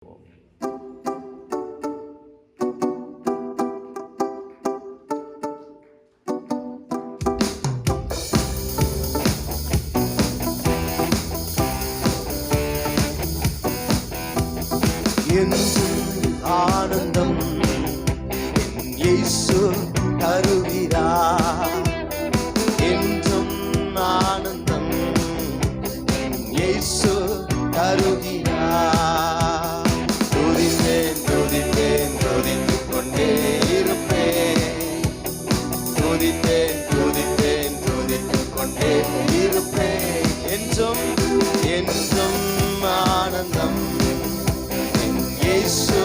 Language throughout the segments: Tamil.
என்றும் ஆனந்தம் என் இயேசு தருகிறார். என்றும் ஆனந்தம் என் இயேசு தருகிறார். துதிப்பேன் துதிப்பேன் துதித்துக் கொண்டே இருப்பேன். துதிப்பேன் துதிப்பேன் துதித்துக் கொண்டே இருப்பேன். என்றும் என்றும் ஆனந்தம் இயேசு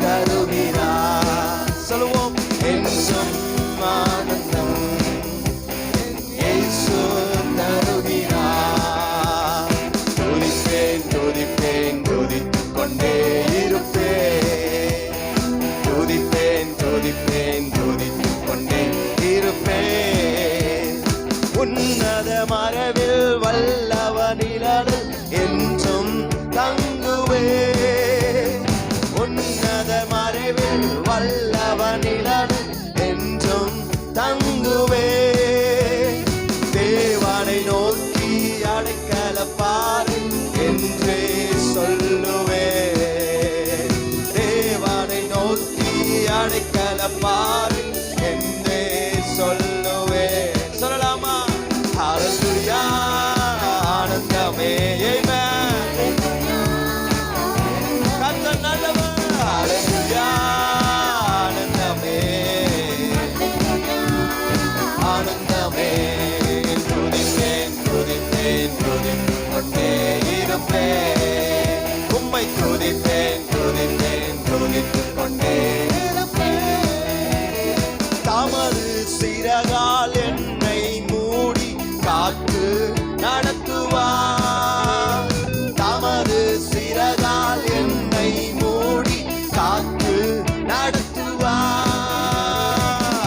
தருகிறார். சொல்லுவோம், என்றும் ஆனந்தம் இயேசு தருகிறார். துதிப்பேன் துதிப்பேன் துதித்துக் கொண்டே இருப்பேன். துதிப்பேன் துதிப்பேன் துதித்துக் கொண்டே இருப்பேன். உன்னத மரபில் வல்லவனில் என்றும் தங்குவேன். உன்னத மறைவில் வல்லவனில் என்றும் தங்குவே. தேவனை நோக்கி அடைக்கலப்பார் என்றே சொல்லுவே. தேவனை நோக்கி அடைக்கலப்பார் என்றே சொல்லுவே. சொல்லலாமா? ஹல்லேலூயா, ஆனந்தமே. ஆனந்தமே துதிப்பேன் துதிப்பேன் துதித்துக் கொண்டே இருப்பேன். உம்மை துதிப்பேன் துதிப்பேன் துதித்துக் கொண்டே இருப்பேன். தமது சிறகால் என்னை மூடி காத்து நடத்துவார். தமது சிறகால் என்னை மூடி காத்து நடத்துவார்.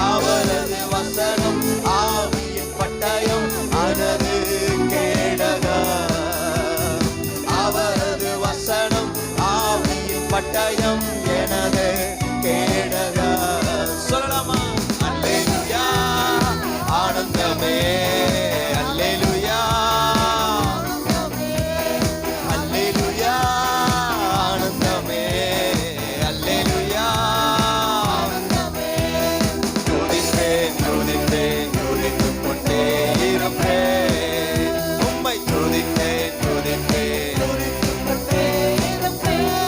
அவரது வசனம் ஆவியின் பட்டயம் எனது கேடகம். அவரது வசனம் ஆவியின் பட்டயம் எனது கேடகம். சொல்லலாமா? அல்லேலூயா, ஆனந்தமே. அல்லேலூயா, அல்லேலூயா, ஆனந்தமே. அல்லேலூயா, துதிப்பேன் துதிப்பேன் துதித்துக் கொண்டே இருப்பேன். உம்மை துதிப்பேன் துதிப்பேன் துதித்துக் கொண்டே இருப்பேன்.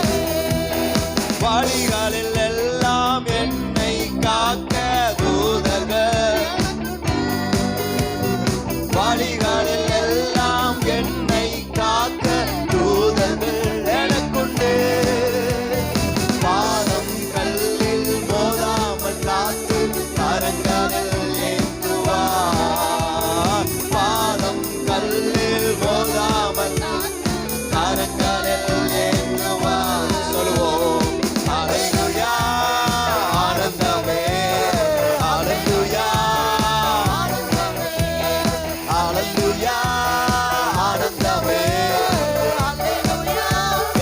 வழிகளில் எல்லாம் என்னை காக்க தூதர்கள். வழிகளில் எல்லாம் என்னை காக்க தூதர்கள் எனக்குண்டு. பாதம் கல்லில் மோதாமல் காத்து கரங்களில் ஏந்துவார். பாதம் கல்லில் மோதாமல் கரங்களில் ஏந்துவார். சொல்லுவோம், ஹல்லேலூயா, ஆனந்தமே. ஹல்லேலூயா, ஹல்லேலூயா, ஆனந்தமே.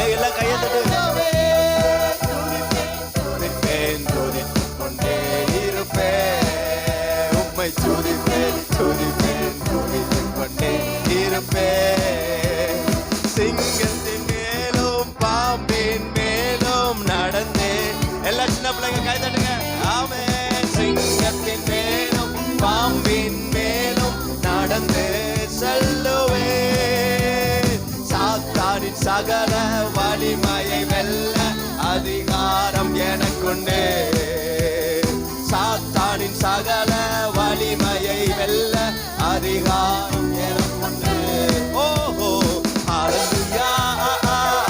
எல்லாம் கையை தட்டு. துதிப்பேன் துதித்துக் கொண்டே இருப்பேன். உம்மை துதிப்பேன் துதிப்பேன் துதித்துக் கொண்டே இருப்பேன். சிங்கத்தின் மேலும் பாம்பின் மேலும் நடந்தேன். எல்லா சின்ன பிள்ளைங்க கை தட்டுங்க. ஆமென். சிங்கத்தின் மேலும் பாம்பின் மேலும் நடந்து செல்லுவேன். சாத்தானின் சகல வலிமையை வெல்ல அதிகாரம் எனக்குண்டு. சாத்தானின் சகல வலிமையை வெல்ல அதிகாரம் எனக்குண்டு. ஓஹோ, ஹல்லேலூயா,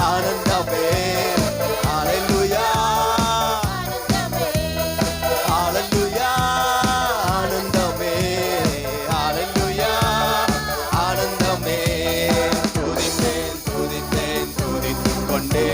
ஆனந்தமே. ஹல்லேலூயா, ஹல்லேலூயா, ஆனந்தமே. ஹல்லேலூயா, ஆனந்தமே. துதிப்பேன் துதிப்பேன் துதித்துக் கொண்டே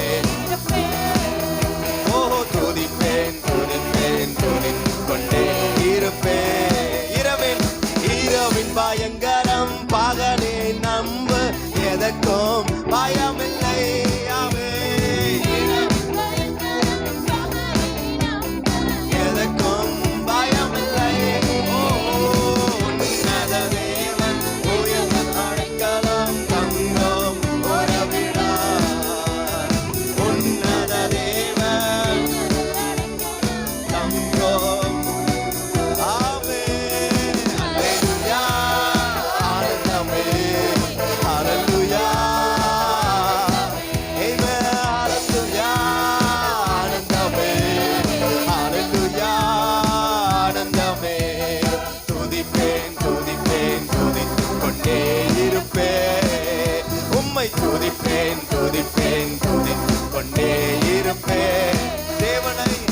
இருப்பேன்.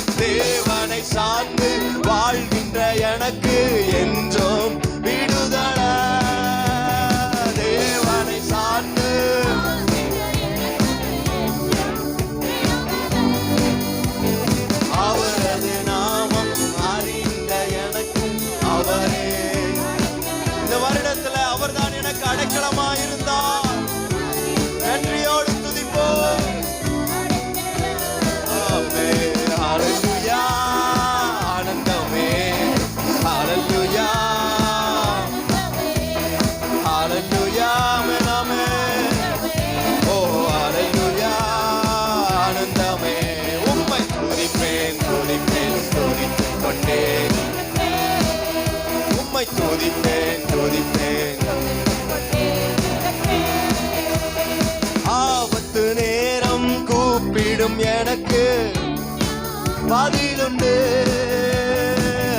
தேவனை சார்ந்து வாழ்கின்ற எனக்கு என்றும் விடுதலை. தேவனை சார்ந்து அவரது நாமம் அறிந்த எனக்கு அவரே. இந்த வருடத்துல அவர்தான் எனக்கு அடைக்கலமாயிருந்தார். நன்றியோடு துதிப்போம். ஹல்லேலூயா, ஆனந்தமே. ஹல்லேலூயா, ஹல்லேலூயா, ஆமென், ஆமென். ஓ ஹல்லேலூயா, ஆனந்தமே. உம்மை துதிப்பேன், துதிப்பேன், துதித்துக் கொண்டே. உம்மை துதிப்பேன், துதிப்பேன். ஆபத்து நேரம் கூப்பிடும் எனக்கு பதிலுண்டு.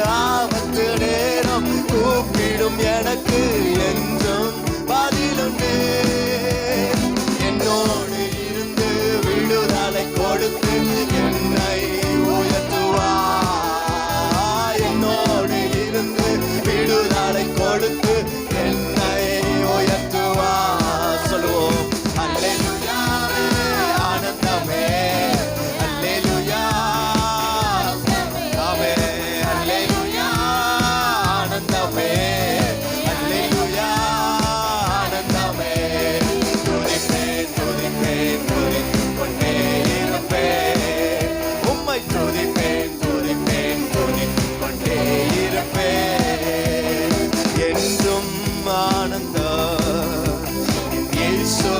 ஆபத்து நேரம் கூப்பிடும் எனக்கு என்றும் பதிலுண்டு. என்னோடு இருந்து விடுதலை கொடுத்து என்னை உயர்த்துவார். என்னோடு இருந்து விடுதலை கொடுத்து என்னை உயர்த்துவார். சொல்லுவோம் அல்லேலூயா, ஆனந்தமே. அல்லேலூயா, ஆமென். அல்லேலூயா, ஆனந்தமே. அல்லேலூயா, ஆனந்தமே. துதிப்பேன், துதிப்பேன், துதித்துக் கொண்டே இருப்பேன். உம்மை துதிப்பேன், துதிப்பேன், துதித்துக் கொண்டே இருப்பேன். என்றும் ஆனந்தம் இயேசு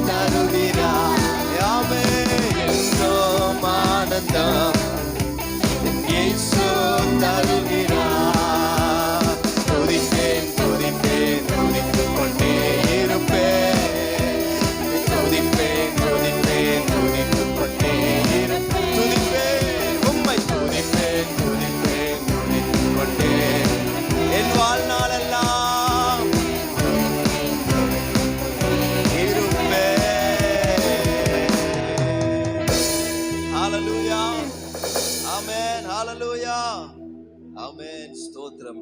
தருகிறார். ஆமென். என்றும் ஆனந்தம் இயேசு தருகிறார். துதிப்பேன், துதிப்பேன், துதித்துக் கொண்டே இருப்பேன். துதிப்பேன், துதிப்பேன், துதித்துக் கொண்டே இருப்பேன். துதிப்பேன், உம்மை துதிப்பேன், துதிப்பேன், துதித்துக் கொண்டே என் வாழ்நாளெல்லாம் இருப்பேன். ஹல்லேலூயா, ஆமென். ஹல்லேலூயா, ஆமென். ஸ்தோத்திரம்.